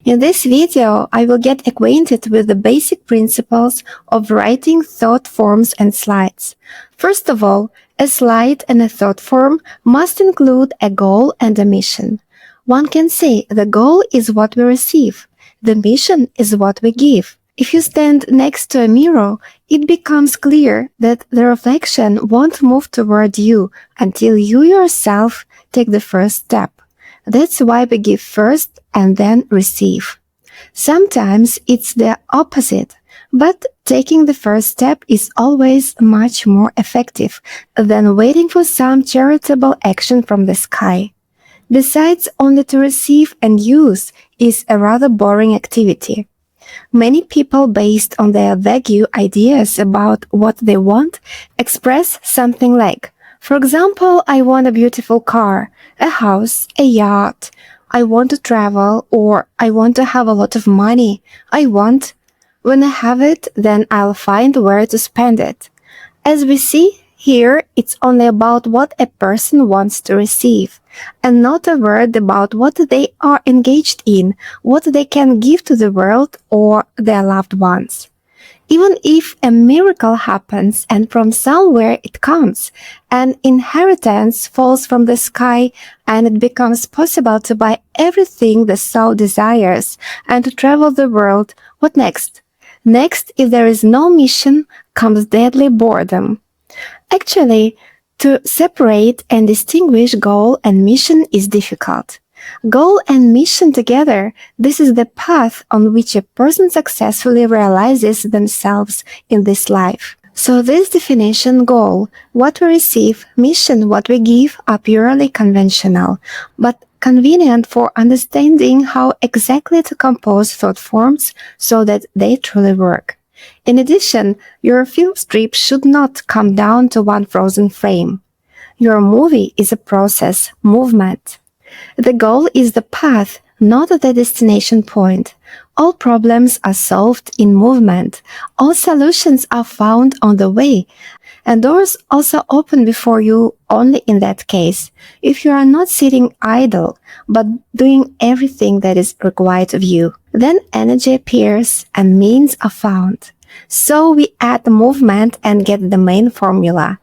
In this video, I will get acquainted with the basic principles of writing thought forms and slides. First of all, a slide and a thought form must include a goal and a mission. One can say the goal is what we receive, the mission is what we give. If you stand next to a mirror, it becomes clear that the reflection won't move toward you until you yourself take the first step. That's why we give first and then receive. Sometimes it's the opposite, but taking the first step is always much more effective than waiting for some charitable action from the sky. Besides, only to receive and use is a rather boring activity. Many people, based on their vague ideas about what they want, express something like, for example, I want a beautiful car, a house, a yacht, I want to travel, or I want to have a lot of money. When I have it, then I'll find where to spend it. As we see here, it's only about what a person wants to receive, and not a word about what they are engaged in, what they can give to the world or their loved ones. Even if a miracle happens and from somewhere it comes, an inheritance falls from the sky and it becomes possible to buy everything the soul desires and to travel the world, what next? Next, if there is no mission, comes deadly boredom. Actually, to separate and distinguish goal and mission is difficult. Goal and mission together, this is the path on which a person successfully realizes themselves in this life. So this definition, goal, what we receive, mission, what we give, are purely conventional, but convenient for understanding how exactly to compose thought forms so that they truly work. In addition, your film strip should not come down to one frozen frame. Your movie is a process, movement. The goal is the path, not the destination point. All problems are solved in movement. All solutions are found on the way. And doors also open before you only in that case, if you are not sitting idle, but doing everything that is required of you. Then energy appears and means are found. So we add movement and get the main formula.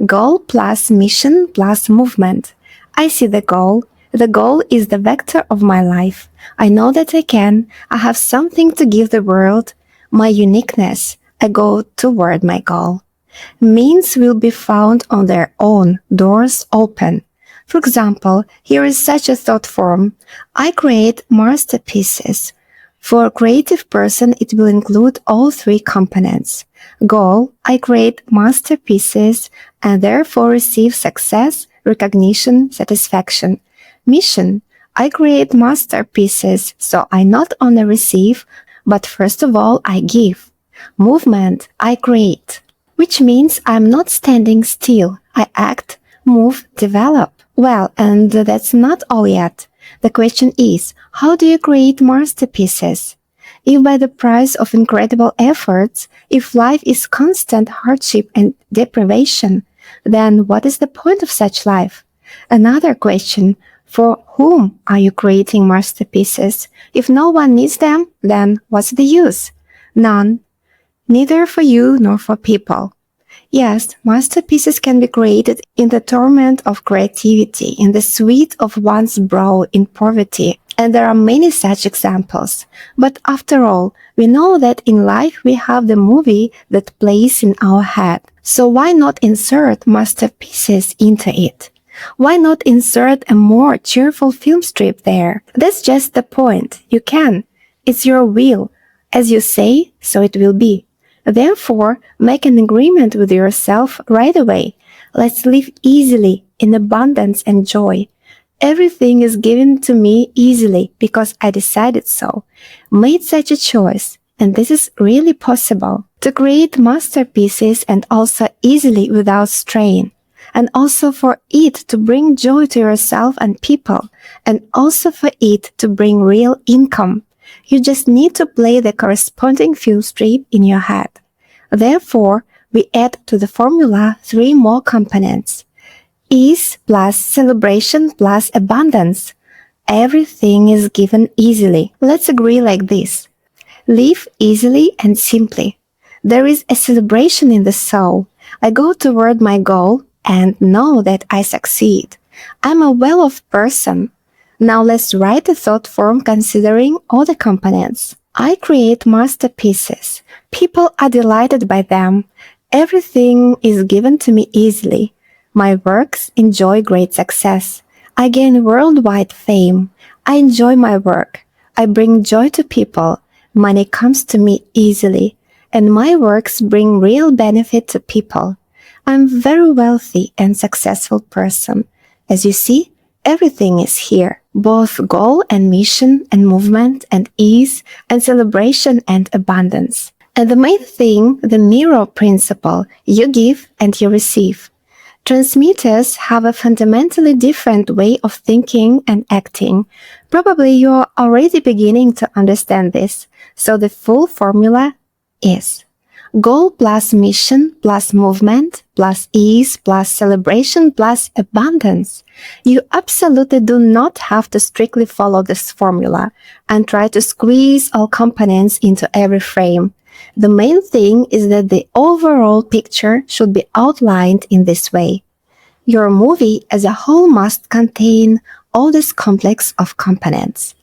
Goal plus mission plus movement. I see the goal. The goal is the vector of my life. I know that I can. I have something to give the world. My uniqueness. I go toward my goal. Means will be found on their own. Doors open. For example, here is such a thought form. I create masterpieces. For a creative person, it will include all three components. Goal, I create masterpieces and therefore receive success, recognition, satisfaction. Mission, I create masterpieces, so I not only receive, but first of all, I give. Movement, I create, which means I'm not standing still. I act, move, develop. Well, and that's not all yet. The question is, how do you create masterpieces? If by the price of incredible efforts, if life is constant hardship and deprivation, then what is the point of such life? Another question, for whom are you creating masterpieces? If no one needs them, then what's the use? None. Neither for you nor for people. Yes, masterpieces can be created in the torment of creativity, in the sweat of one's brow in poverty, and there are many such examples. But after all, we know that in life we have the movie that plays in our head. So why not insert masterpieces into it? Why not insert a more cheerful film strip there? That's just the point. You can. It's your will. As you say, so it will be. Therefore, make an agreement with yourself right away. Let's live easily, in abundance and joy. Everything is given to me easily because I decided so, made such a choice, and this is really possible. To create masterpieces and also easily without strain. And also for it to bring joy to yourself and people, and also for it to bring real income. You just need to play the corresponding film strip in your head. Therefore, we add to the formula three more components. Ease plus celebration plus abundance. Everything is given easily. Let's agree like this. Live easily and simply. There is a celebration in the soul. I go toward my goal and know that I succeed. I'm a well-off person. Now let's write a thought form considering all the components. I create masterpieces. People are delighted by them. Everything is given to me easily. My works enjoy great success. I gain worldwide fame. I enjoy my work. I bring joy to people. Money comes to me easily, and my works bring real benefit to people. I'm a very wealthy and successful person. As you see, everything is here, both goal and mission and movement and ease and celebration and abundance. And the main thing, the mirror principle, you give and you receive. Transmitters have a fundamentally different way of thinking and acting. Probably you're already beginning to understand this. So the full formula is goal plus mission plus movement plus ease plus celebration plus abundance. You absolutely do not have to strictly follow this formula and try to squeeze all components into every frame. The main thing is that the overall picture should be outlined in this way. Your movie as a whole must contain all this complex of components.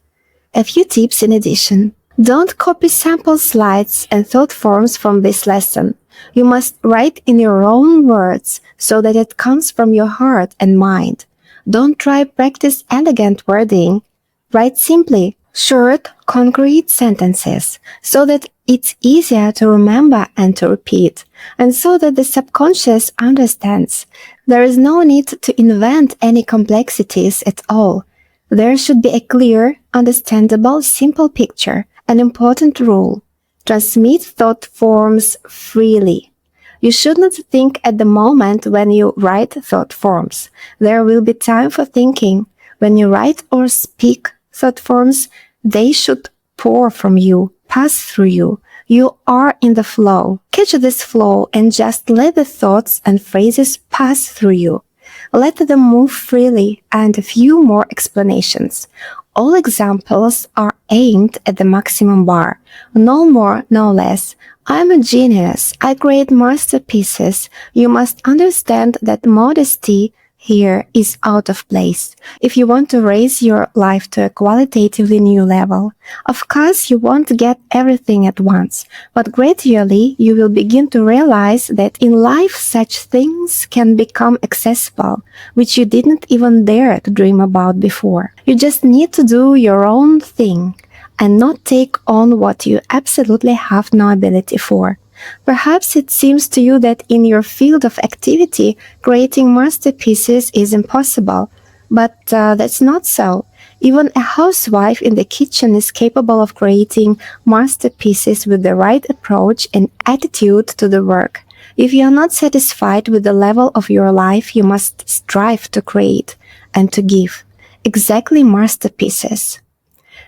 A few tips in addition. Don't copy sample slides and thought forms from this lesson. You must write in your own words so that it comes from your heart and mind. Don't try practice elegant wording. Write simply, short, concrete sentences so that it's easier to remember and to repeat, and so that the subconscious understands. There is no need to invent any complexities at all. There should be a clear, understandable, simple picture. An important rule. Transmit thought forms freely. You should not think at the moment when you write thought forms. There will be time for thinking. When you write or speak thought forms, they should pour from you, pass through you. You are in the flow. Catch this flow and just let the thoughts and phrases pass through you. Let them move freely, and a few more explanations. All examples are aimed at the maximum bar. No more, no less. I'm a genius. I create masterpieces. You must understand that modesty here is out of place if you want to raise your life to a qualitatively new level. Of course, you won't get everything at once, but gradually you will begin to realize that in life such things can become accessible, which you didn't even dare to dream about before. You just need to do your own thing and not take on what you absolutely have no ability for. Perhaps it seems to you that in your field of activity, creating masterpieces is impossible, but that's not so. Even a housewife in the kitchen is capable of creating masterpieces with the right approach and attitude to the work. If you are not satisfied with the level of your life, you must strive to create and to give exactly masterpieces,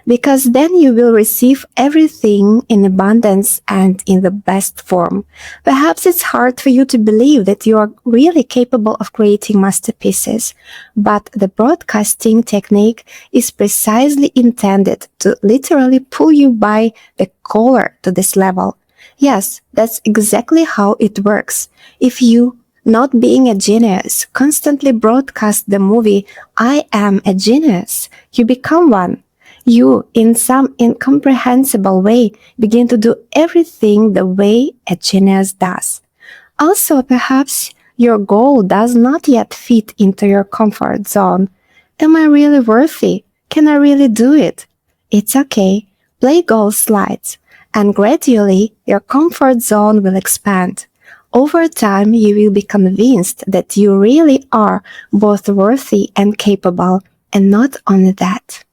because then you will receive everything in abundance and in the best form. Perhaps it's hard for you to believe that you are really capable of creating masterpieces, but the broadcasting technique is precisely intended to literally pull you by the collar to this level. Yes, that's exactly how it works. If you, not being a genius, constantly broadcast the movie, I am a genius, you become one. You, in some incomprehensible way, begin to do everything the way a genius does. Also, perhaps your goal does not yet fit into your comfort zone. Am I really worthy? Can I really do it? It's okay. Play goal slides, and gradually your comfort zone will expand. Over time, you will be convinced that you really are both worthy and capable, and not only that.